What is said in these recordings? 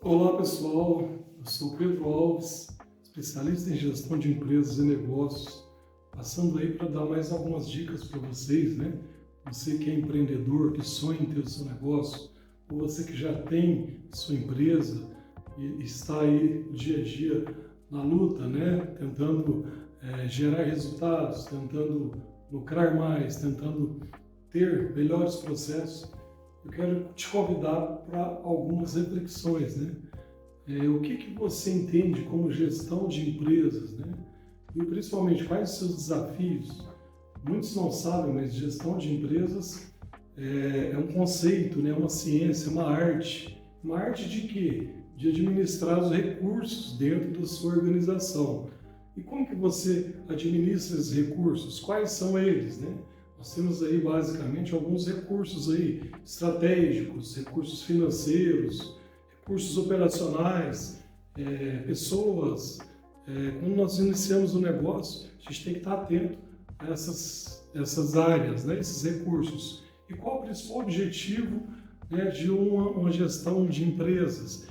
Olá pessoal, eu sou Pedro Alves, especialista em gestão de empresas e negócios, passando aí para dar mais algumas dicas para vocês, né? Você que é empreendedor, que sonha em ter o seu negócio, ou você que já tem sua empresa e está aí dia a dia na luta, né? Tentando gerar resultados, tentando lucrar mais, tentando ter melhores processos. Eu quero te convidar para algumas reflexões, né? O que você entende como gestão de empresas, né? E principalmente, quais os seus desafios? Muitos não sabem, mas gestão de empresas é um conceito, né? Uma ciência, uma arte. Uma arte de quê? De administrar os recursos dentro da sua organização. E como que você administra esses recursos? Quais são eles, né? Nós temos aí basicamente alguns recursos aí estratégicos, recursos financeiros, recursos operacionais, pessoas. Quando nós iniciamos um negócio, a gente tem que estar atento a essas áreas, né, esses recursos. E qual o principal objetivo, né, de uma gestão de empresas?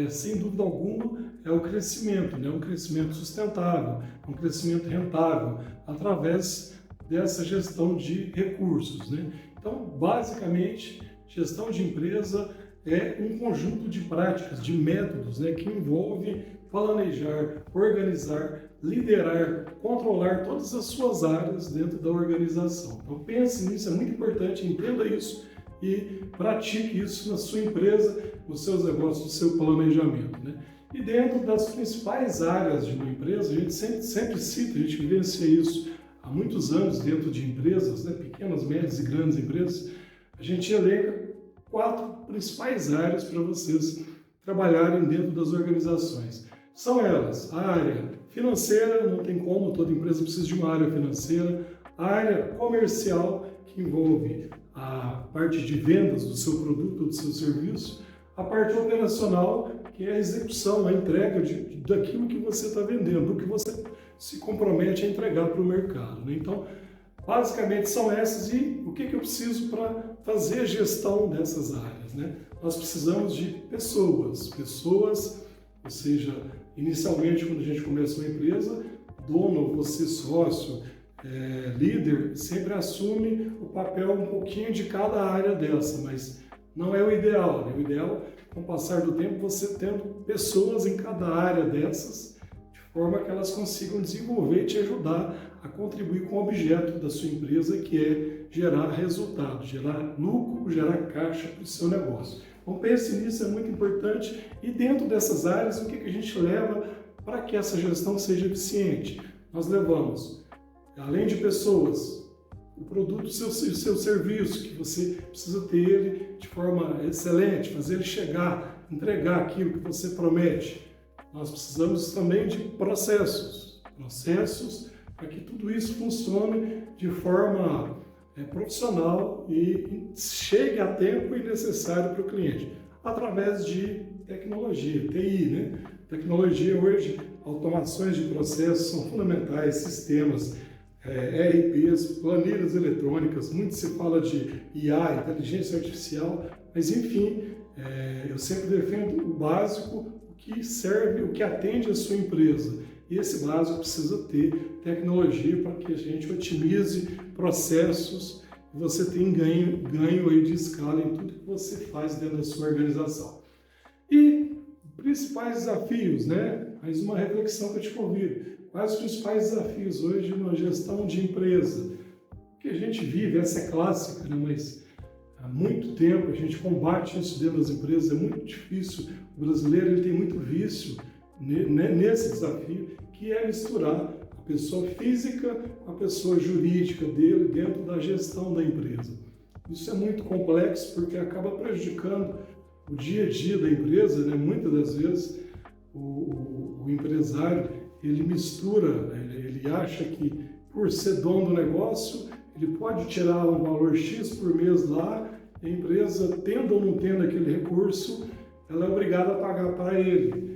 Sem dúvida alguma, é o crescimento, né, um crescimento sustentável, um crescimento rentável, através dessa gestão de recursos, né? Então, basicamente, gestão de empresa é um conjunto de práticas, de métodos, né, que envolve planejar, organizar, liderar, controlar todas as suas áreas dentro da organização. Então, pense nisso, é muito importante, entenda isso e pratique isso na sua empresa, nos seus negócios, no seu planejamento, né? E dentro das principais áreas de uma empresa, a gente sempre cita, a gente vivencia isso há muitos anos dentro de empresas, né, pequenas, médias e grandes empresas, a gente elenca 4 principais áreas para vocês trabalharem dentro das organizações. São elas: a área financeira, não tem como, toda empresa precisa de uma área financeira; a área comercial, que envolve a parte de vendas do seu produto ou do seu serviço; a parte operacional, que é a execução, a entrega daquilo que você está vendendo, do que você se compromete a entregar para o mercado, né? Então, basicamente são essas. E o que eu preciso para fazer a gestão dessas áreas, né? Nós precisamos de pessoas, ou seja, inicialmente quando a gente começa uma empresa, dono, você sócio, líder, sempre assume o papel um pouquinho de cada área dessa, mas não é o ideal, né? O ideal, com o passar do tempo, você tendo pessoas em cada área dessas, de forma que elas consigam desenvolver e te ajudar a contribuir com o objeto da sua empresa, que é gerar resultado, gerar lucro, gerar caixa para o seu negócio. Então pense nisso, é muito importante. E dentro dessas áreas, o que a gente leva para que essa gestão seja eficiente? Nós levamos, além de pessoas, o produto, o seu serviço, que você precisa ter ele de forma excelente, fazer ele chegar, entregar aquilo que você promete. Nós precisamos também de processos para que tudo isso funcione de forma profissional e chegue a tempo e necessário para o cliente, através de tecnologia, TI, né? Tecnologia hoje, automações de processos são fundamentais, sistemas, ERPs, planilhas eletrônicas, muito se fala de IA, inteligência artificial, mas enfim, eu sempre defendo o básico, o que serve, o que atende a sua empresa. E esse básico precisa ter tecnologia para que a gente otimize processos e você tenha ganho aí de escala em tudo que você faz dentro da sua organização. E principais desafios, né? Mais uma reflexão que eu te convido. Quais os principais desafios hoje de uma gestão de empresa? O que a gente vive, essa é clássica, né? Mas há muito tempo a gente combate isso dentro das empresas, é muito difícil. O brasileiro ele tem muito vício nesse desafio, que é misturar a pessoa física com a pessoa jurídica dele dentro da gestão da empresa. Isso é muito complexo porque acaba prejudicando o dia a dia da empresa, né? Muitas das vezes o empresário ele mistura, ele acha que por ser dono do negócio ele pode tirar um valor X por mês lá, a empresa, tendo ou não tendo aquele recurso, ela é obrigada a pagar para ele.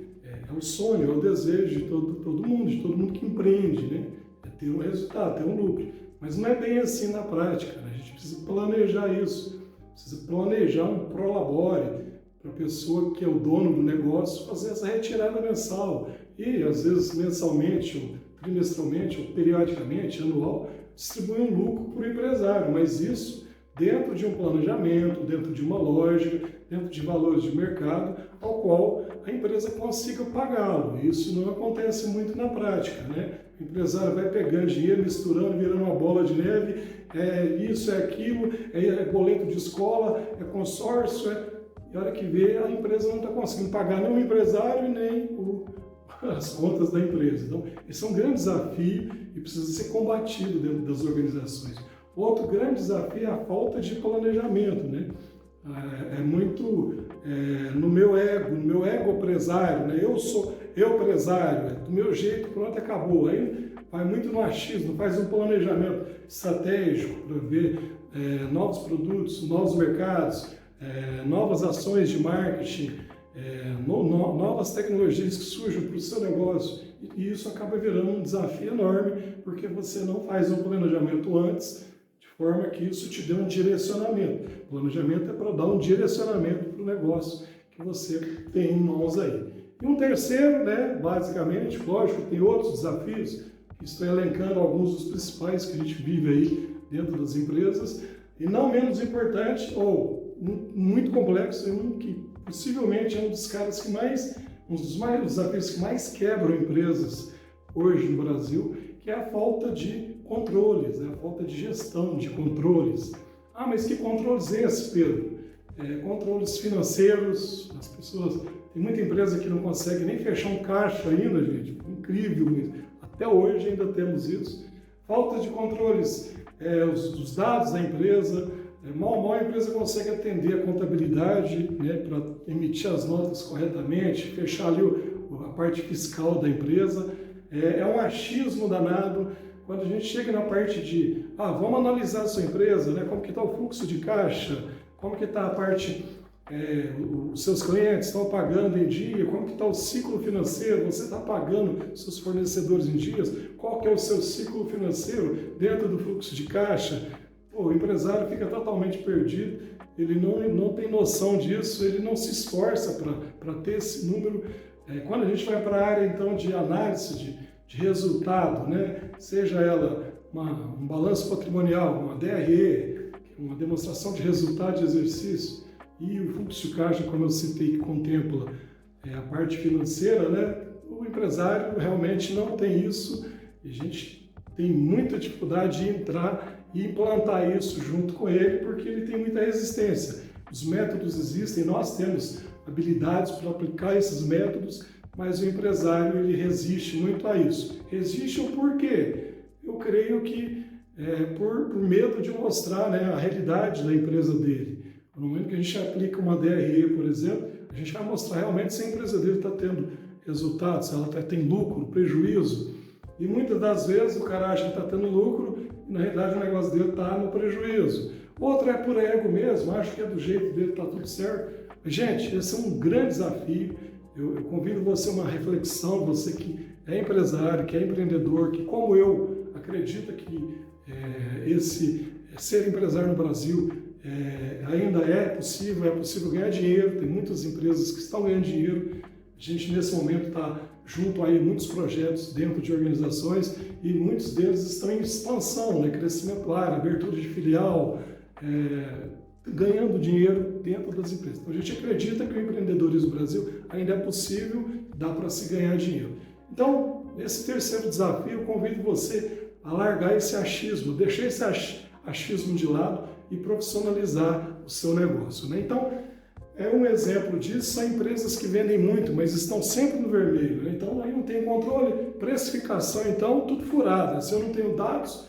É o sonho, é o desejo de todo mundo que empreende, né? É ter um resultado, ter um lucro. Mas não é bem assim na prática, né? A gente precisa planejar isso, precisa planejar um prolabore, para a pessoa que é o dono do negócio fazer essa retirada mensal e, às vezes, mensalmente, ou trimestralmente, ou periodicamente, anual, distribuir um lucro para o empresário, mas isso dentro de um planejamento, dentro de uma lógica, dentro de valores de mercado, ao qual a empresa consiga pagá-lo. Isso não acontece muito na prática, né? O empresário vai pegando dinheiro, misturando, virando uma bola de neve, isso, é aquilo, é boleto de escola, é consórcio, e a hora que vê, a empresa não está conseguindo pagar nem o empresário e nem as contas da empresa. Então, esse é um grande desafio e precisa ser combatido dentro das organizações. Outro grande desafio é a falta de planejamento, né? No meu ego empresário, né? Eu empresário, do meu jeito, pronto, acabou. Aí vai muito no achismo, faz um planejamento estratégico para ver novos produtos, novos mercados, novas ações de marketing, novas tecnologias que surgem para o seu negócio. E isso acaba virando um desafio enorme, porque você não faz um planejamento antes, de forma que isso te dê um direcionamento. O planejamento é para dar um direcionamento para o negócio que você tem em mãos aí. E um terceiro, né, basicamente, lógico, tem outros desafios, que estou elencando alguns dos principais que a gente vive aí dentro das empresas, e não menos importante, ou muito complexo, que possivelmente é um dos caras que um dos maiores desafios que mais quebram empresas hoje no Brasil, que é a falta de controles, né? A falta de gestão de controles. Ah, mas que controles esses, Pedro? Controles financeiros, as pessoas... Tem muita empresa que não consegue nem fechar um caixa ainda, gente, incrível mesmo. Até hoje ainda temos isso. Falta de controles dos dados da empresa, mal a empresa consegue atender a contabilidade, né, para emitir as notas corretamente, fechar ali a parte fiscal da empresa. É um achismo danado. Quando a gente chega na parte de, vamos analisar a sua empresa, né, como que está o fluxo de caixa, como que está a parte, os seus clientes estão pagando em dia, como que está o ciclo financeiro, você está pagando seus fornecedores em dias, qual que é o seu ciclo financeiro dentro do fluxo de caixa. O empresário fica totalmente perdido, ele não tem noção disso, ele não se esforça para ter esse número. Quando a gente vai para a área, então, de análise de resultado, né? Seja ela um balanço patrimonial, uma DRE, uma demonstração de resultado de exercício, e o fluxo de caixa, como eu citei, que contempla a parte financeira, né? O empresário realmente não tem isso, e a gente tem muita dificuldade de entrar e implantar isso junto com ele, porque ele tem muita resistência. Os métodos existem, nós temos habilidades para aplicar esses métodos, mas o empresário ele resiste muito a isso. Resiste o porquê? Eu creio que por medo de mostrar, né, a realidade da empresa dele. No momento que a gente aplica uma DRE, por exemplo, a gente vai mostrar realmente se a empresa dele está tendo resultados, se ela tem lucro, prejuízo. E muitas das vezes o cara acha que está tendo lucro e na realidade o negócio dele está no prejuízo. Outra é por ego mesmo, acho que é do jeito dele, está tudo certo. Gente, esse é um grande desafio. Eu convido você a uma reflexão, você que é empresário, que é empreendedor, que como eu acredita que ser empresário no Brasil ainda é possível ganhar dinheiro, tem muitas empresas que estão ganhando dinheiro. A gente nesse momento está junto a muitos projetos dentro de organizações e muitos deles estão em expansão, né? Crescimento área, abertura de filial, ganhando dinheiro dentro das empresas. Então a gente acredita que o empreendedorismo no Brasil ainda é possível, dá para se ganhar dinheiro. Então, nesse terceiro desafio, eu convido você a largar esse achismo, deixar esse achismo de lado e profissionalizar o seu negócio, né? Então, um exemplo disso são empresas que vendem muito, mas estão sempre no vermelho, né? Então, aí não tem controle, precificação, então, tudo furado, né? Se eu não tenho dados,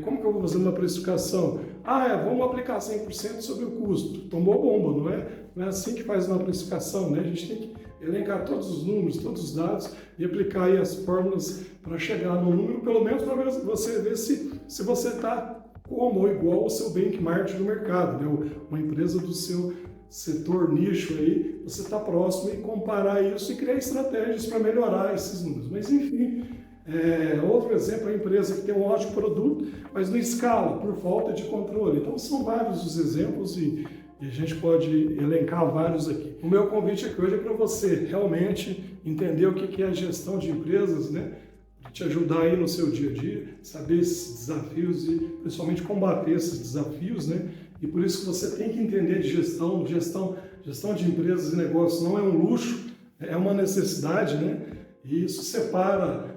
como que eu vou fazer uma precificação? Vamos aplicar 100% sobre o custo. Tomou bomba, não é assim que faz uma precificação, né? A gente tem que elencar todos os números, todos os dados e aplicar aí as fórmulas para chegar no número, pelo menos para você ver se você está como ou igual ao seu benchmark no mercado, né? Uma empresa do seu setor, nicho aí, você está próximo e comparar isso e criar estratégias para melhorar esses números. Mas enfim, outro exemplo é a empresa que tem um ótimo produto, mas não escala por falta de controle. Então são vários os exemplos e e a gente pode elencar vários aqui. O meu convite aqui hoje é para você realmente entender o que é a gestão de empresas, né? Para te ajudar aí no seu dia a dia, saber esses desafios e principalmente combater esses desafios, né? E por isso que você tem que entender de gestão de empresas e negócios não é um luxo, é uma necessidade, né? E isso separa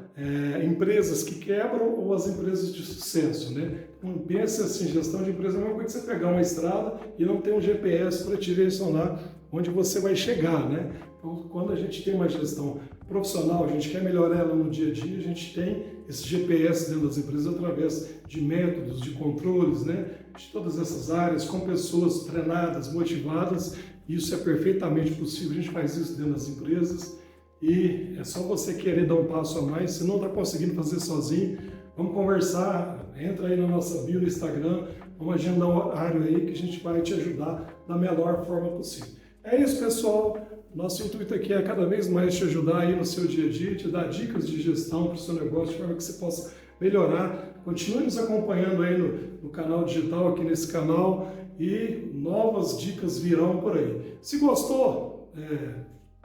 empresas que quebram ou as empresas de sucesso, né? Então, pensa assim, gestão de empresa é a mesma coisa que você pegar uma estrada e não ter um GPS para te direcionar onde você vai chegar, né? Então, quando a gente tem uma gestão profissional, a gente quer melhorar ela no dia a dia, a gente tem esse GPS dentro das empresas através de métodos, de controles, né? De todas essas áreas, com pessoas treinadas, motivadas. Isso é perfeitamente possível, a gente faz isso dentro das empresas. E é só você querer dar um passo a mais, se não está conseguindo fazer sozinho, vamos conversar, entra aí na nossa bio no Instagram, vamos agendar um horário aí que a gente vai te ajudar da melhor forma possível. É isso, pessoal, nosso intuito aqui é cada vez mais te ajudar aí no seu dia a dia, te dar dicas de gestão para o seu negócio, de forma que você possa melhorar. Continue nos acompanhando aí no canal digital, aqui nesse canal, e novas dicas virão por aí. Se gostou,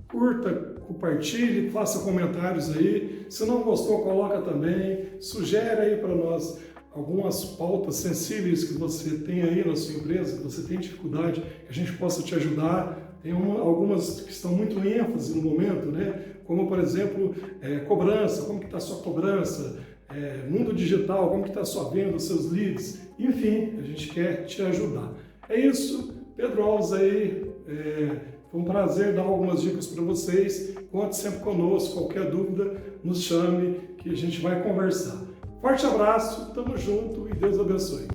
curta, compartilhe, faça comentários aí. Se não gostou, coloca também. Sugere aí para nós algumas pautas sensíveis que você tem aí na sua empresa, que você tem dificuldade, que a gente possa te ajudar. Tem algumas que estão muito em ênfase no momento, né? Como, por exemplo, cobrança, como que está a sua cobrança, mundo digital, como que está a sua venda, os seus leads. Enfim, a gente quer te ajudar. É isso, Pedro Alves aí. Foi um prazer dar algumas dicas para vocês. Conte sempre conosco. Qualquer dúvida, nos chame que a gente vai conversar. Forte abraço, tamo junto e Deus abençoe.